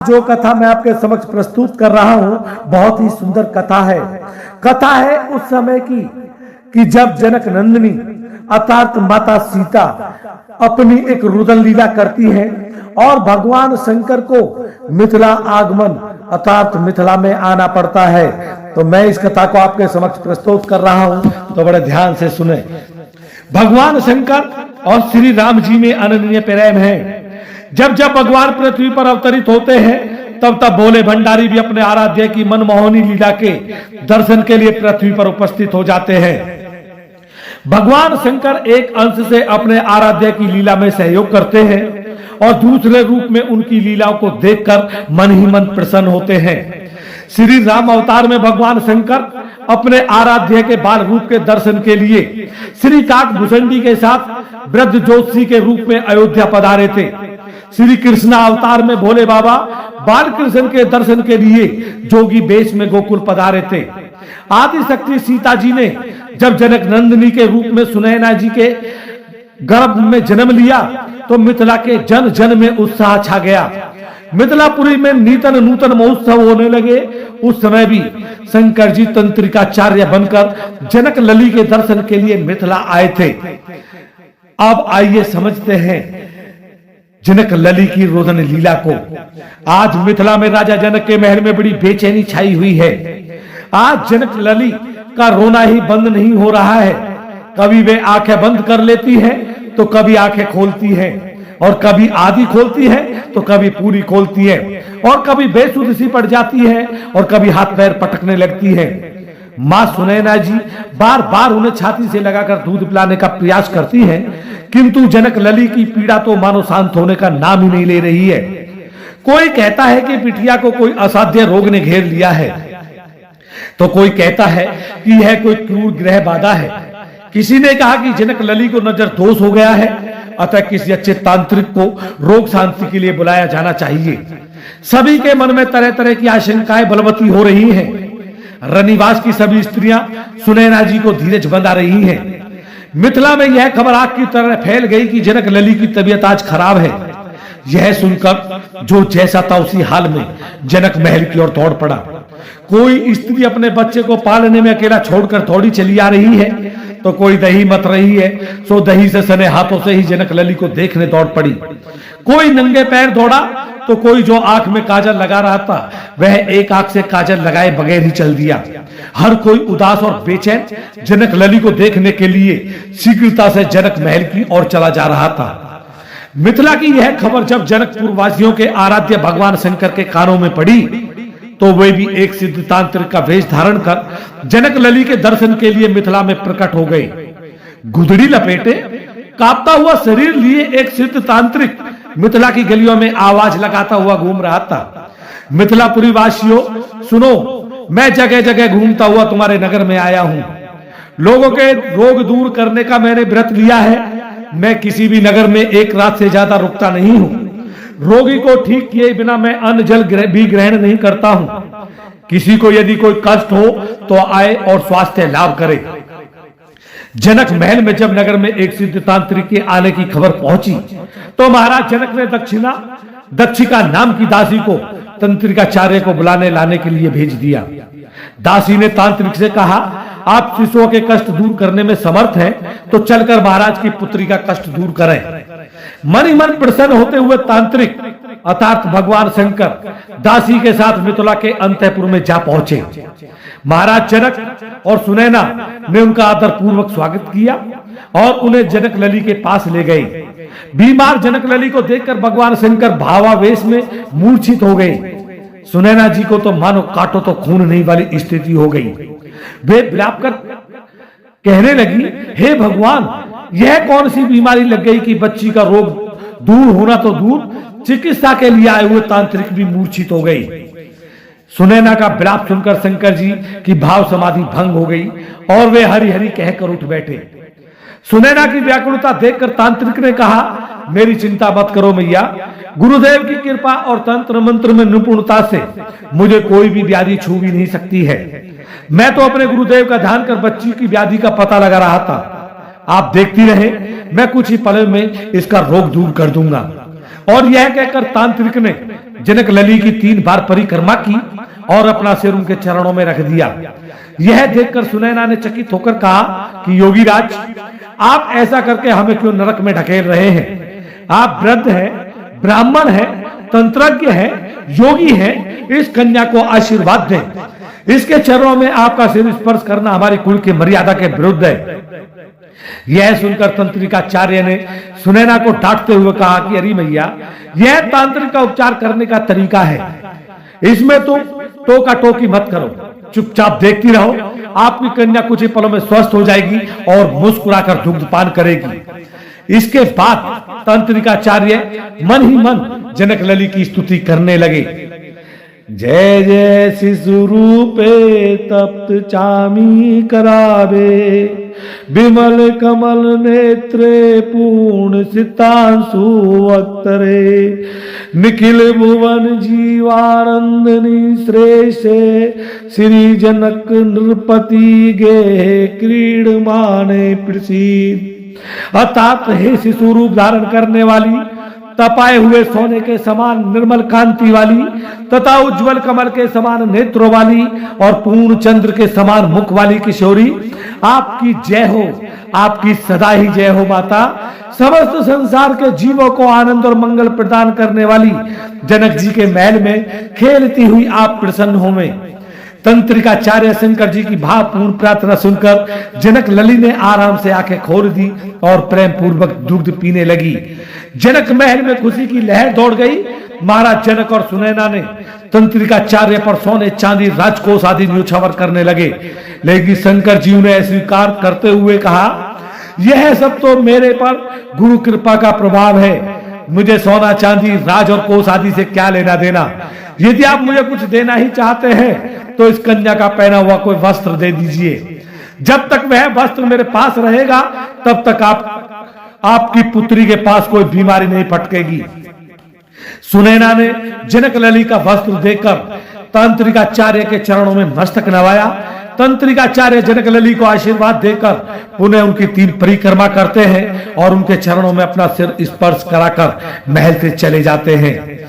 जो कथा मैं आपके समक्ष प्रस्तुत कर रहा हूं बहुत ही सुंदर कथा है। कथा है उस समय की कि जब जनक नंदिनी अर्थात माता सीता अपनी एक रुदन लीला करती है और भगवान शंकर को मिथिला आगमन अर्थात मिथिला में आना पड़ता है। तो मैं इस कथा को आपके समक्ष प्रस्तुत कर रहा हूं, तो बड़े ध्यान से सुने। भगवान शंकर और श्री राम जी में अनन्य प्रेम है। जब जब भगवान पृथ्वी पर अवतरित होते हैं तब तब भोले भंडारी भी अपने आराध्य की मनमोहनी लीला के दर्शन के लिए पृथ्वी पर उपस्थित हो जाते हैं। भगवान शंकर एक अंश से अपने आराध्य की लीला में सहयोग करते हैं और दूसरे रूप में उनकी लीलाओं को देखकर मन ही मन प्रसन्न होते हैं। श्री राम अवतार में भगवान शंकर अपने आराध्य के बाल रूप के दर्शन के लिए श्री काकभूषणी के साथ वृद्ध ज्योतिषी के रूप में अयोध्या पधारे थे। श्री कृष्ण अवतार में भोले बाबा बाल कृष्ण के दर्शन के लिए जोगी वेश में गोकुल पधारे थे। आदि शक्ति सीता जी ने जब जनक नंदिनी के रूप में सुनैना जी के गर्भ में जन्म लिया तो मिथिला के जन जन में उत्साह छा गया। मिथिलापुरी में नूतन महोत्सव होने लगे। उस समय भी शंकर जी तंत्रिकाचार्य बनकर जनक लली के दर्शन के लिए मिथिला आए थे। अब आइए समझते हैं जनक लली की रोदन लीला को। आज मिथिला में राजा जनक के महल में बड़ी बेचैनी छाई हुई है। आज जनक लली का रोना ही बंद नहीं हो रहा है। कभी वे आंखें बंद कर लेती है तो कभी आंखें खोलती है, और कभी आधी खोलती है तो कभी पूरी खोलती है, और कभी बेसुध सी पड़ जाती है और कभी हाथ पैर पटकने लगती है। माँ सुनैना जी बार बार उन्हें छाती से लगाकर दूध पिलाने का प्रयास करती हैं, किंतु जनक लली की पीड़ा तो मानो शांत होने का नाम ही नहीं ले रही है। कोई कहता है कि बिटिया को कोई असाध्य रोग ने घेर लिया है, तो कोई कहता है कि यह कोई क्रूर ग्रह बाधा है। किसी ने कहा कि जनक लली को नजर दोष हो गया है, अतः किसी अच्छे तांत्रिक को रोग शांति के लिए बुलाया जाना चाहिए। सभी के मन में तरह तरह की आशंकाएं बलवती हो रही हैं। रनिवास की सभी स्त्रियां सुनैना जी को धीरज बंधा रही हैं। मिथिला में यह खबर आग की तरह फैल गई कि जनक लली की तबीयत आज खराब है। यह सुनकर जो जैसा था उसी हाल में जनक महल की ओर दौड़ पड़ा। कोई स्त्री अपने बच्चे को पालने में अकेला छोड़कर थोड़ी चली आ रही है, तो कोई दही मत रही है, सो दही से सने हाथों से ही जनक लली को देखने दौड़ पड़ी। कोई नंगे पैर दौड़ा तो कोई जो आंख में काजल लगा रहा था वह एक आंख से काजल लगाए बगैर ही चल दिया। हर कोई उदास और बेचैन जनक लली को देखने के लिए शीघ्रता से जनक महल की ओर चला जा रहा था। मिथिला की यह खबर जब जनकपुर वासियों के आराध्य भगवान शंकर के कानों में पड़ी तो वे भी एक सिद्ध तांत्रिक का वेश धारण कर जनक लली के दर्शन के लिए मिथिला में प्रकट हो गए। गुदड़ी लपेटे कांपता हुआ शरीर लिए एक सिद्ध तांत्रिक मिथिला की गलियों में आवाज लगाता हुआ घूम रहा था। मिथिलापुरी वासियों सुनो, मैं जगह जगह घूमता हुआ तुम्हारे नगर में आया हूं। लोगों के रोग दूर करने का मैंने व्रत लिया है। मैं किसी भी नगर में एक रात से ज्यादा रुकता नहीं हूं। रोगी को ठीक किए बिना मैं अन्न जल भी ग्रहण नहीं करता हूं। किसी को यदि कोई कष्ट हो तो आए और स्वास्थ्य लाभ करे। जनक महल में जब नगर में एक सिद्ध तांत्रिक के आने की खबर पहुंची तो महाराज जनक ने दक्षिका नाम की दासी को तंत्रिकाचार्य को बुलाने लाने के लिए भेज दिया। दासी ने तांत्रिक से कहा, आप शिशुओं के कष्ट दूर करने में समर्थ हैं, तो चलकर महाराज की पुत्री का कष्ट दूर करें। मन ही मन प्रसन्न होते हुए तांत्रिक अर्थात भगवान शंकर दासी के साथ मिथिला के अंतःपुर में जा पहुंचे। महाराज जनक और सुनैना ने उनका आदर पूर्वक स्वागत किया और उन्हें जनक लली के पास ले गए। बीमार जनक लली को देखकर भगवान शंकर भावावेश में मूर्छित हो गए। सुनैना जी को तो मानो काटो तो खून नहीं वाली स्थिति हो गई। वे विलाप कर कहने लगी, हे भगवान, यह कौन सी बीमारी लग गई कि बच्ची का रोग दूर होना तो दूर, चिकित्सा के लिए आए हुए तांत्रिक भी मूर्छित हो गई। सुनैना का विलाप सुनकर शंकर जी की भाव समाधि भंग हो गई और वे हरि हरि कहकर उठ बैठे। सुनैना की व्याकुलता देखकर तांत्रिक ने कहा, मेरी चिंता मत करो मैया, गुरुदेव की कृपा और तंत्र मंत्र में निपुणता से मुझे कोई भी व्याधि छू भी नहीं सकती है। मैं तो अपने गुरुदेव का ध्यान कर बच्ची की व्याधि का पता लगा रहा था। आप देखती रहे, मैं कुछ ही पल में इसका रोग दूर कर दूंगा। और यह कहकर तांत्रिक ने जनक लली की 3 बार परिक्रमा की और अपना सिर उनके चरणों में रख दिया। यह देखकर सुनैना ने चकित होकर कहा कि योगी राज, आप ऐसा करके हमें क्यों नरक में ढकेल रहे हैं? आप वृद्ध हैं, ब्राह्मण हैं, तंत्रज्ञ हैं, योगी हैं, इस कन्या को आशीर्वाद दें। इसके चरणों में आपका सिर स्पर्श करना हमारी कुल की मर्यादा के विरुद्ध है। यह सुनकर तंत्रिकाचार्य ने सुनैना को डांटते हुए कहा कि अरे मैया, यह तांत्रिक का उपचार करने का तरीका है, इसमें तुम टोका टोकी मत करो, चुपचाप देखती रहो। आपकी कन्या कुछ ही पलों में स्वस्थ हो जाएगी और मुस्कुराकर दुग्धपान करेगी। इसके बाद तंत्रिकाचार्य मन ही मन जनक लली की स्तुति करने लगे। जय जय शिशु रूपे तप्त चामी करावे, विमल कमल नेत्रे पूर्ण सितांशु वक्तरे, निखिल भुवन जीवानंदनी श्रेष्ठे, श्री जनक नृपति गे क्रीडमाने प्रसीद। अर्थात हे शिशु रूप धारण करने वाली, तपाए हुए सोने के समान निर्मल कांति वाली तथा उज्जवल कमल के समान नेत्रों वाली और पूर्ण चंद्र के समान मुख वाली किशोरी, आपकी जय हो, आपकी सदा ही जय हो माता। समस्त संसार के जीवों को आनंद और मंगल प्रदान करने वाली जनक जी के महल में खेलती हुई आप प्रसन्न होवें। तंत्रिकाचार्य शंकर जी की भावपूर्ण प्रार्थना सुनकर जनक लली ने आराम से आंखें खोल दी और प्रेम पूर्वक दूध पीने लगी। जनक महल में खुशी की लहर दौड़ गई। महाराज जनक और सुनैना ने तंत्रिकाचार्य पर सोने चांदी राजकोष आदि न्योछावर करने लगे, लेकिन शंकर जी उन्हें अस्वीकार करते हुए कहा, यह सब तो मेरे पर गुरु कृपा का प्रभाव है, मुझे सोना चांदी राज और कोष आदि से क्या लेना देना। यदि आप मुझे कुछ देना ही चाहते हैं तो इस कन्या का पहना हुआ कोई वस्त्र दे दीजिए। जब तक वह वस्त्र मेरे पास रहेगा तब तक आपकी पुत्री के पास कोई बीमारी नहीं पटकेगी। सुनैना ने जनक लली का वस्त्र देकर तंत्रिकाचार्य के चरणों में मस्तक नवाया। तंत्रिकाचार्य जनक लली को आशीर्वाद देकर पुनः उनकी 3 परिक्रमा करते हैं और उनके चरणों में अपना सिर स्पर्श कराकर महल से चले जाते हैं।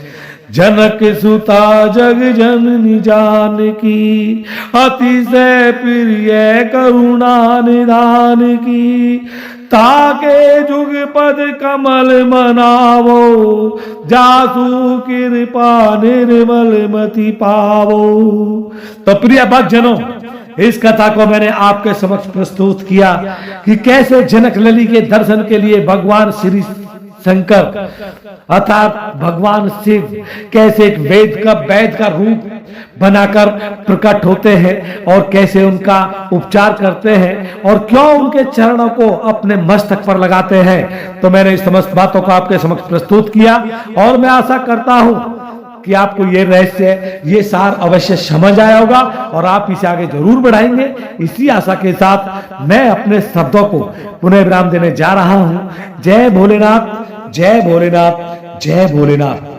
जनक सुता जग जननी जानकी, अतिशय प्रिय करुणा निधान की, ताके जुग पद कमल मनावो, जासु कृपा निर्मल मति पावो। तो प्रिय भक्तजनों, इस कथा को मैंने आपके समक्ष प्रस्तुत किया कि कैसे जनक लली के दर्शन के लिए भगवान श्री शंकर अर्थात भगवान शिव कैसे एक वैद का रूप बनाकर प्रकट होते हैं और कैसे उनका उपचार करते हैं और क्यों उनके चरणों को अपने मस्तक पर लगाते हैं। तो मैंने इस समस्त बातों को आपके समक्ष प्रस्तुत किया और मैं आशा करता हूं कि आपको ये रहस्य, ये सार अवश्य समझ आया होगा और आप इसे आगे जरूर बढ़ाएंगे। इसी आशा के साथ मैं अपने शब्दों को पुनः विराम देने जा रहा हूं। जय भोलेनाथ, जय भोलेनाथ, जय भोलेनाथ।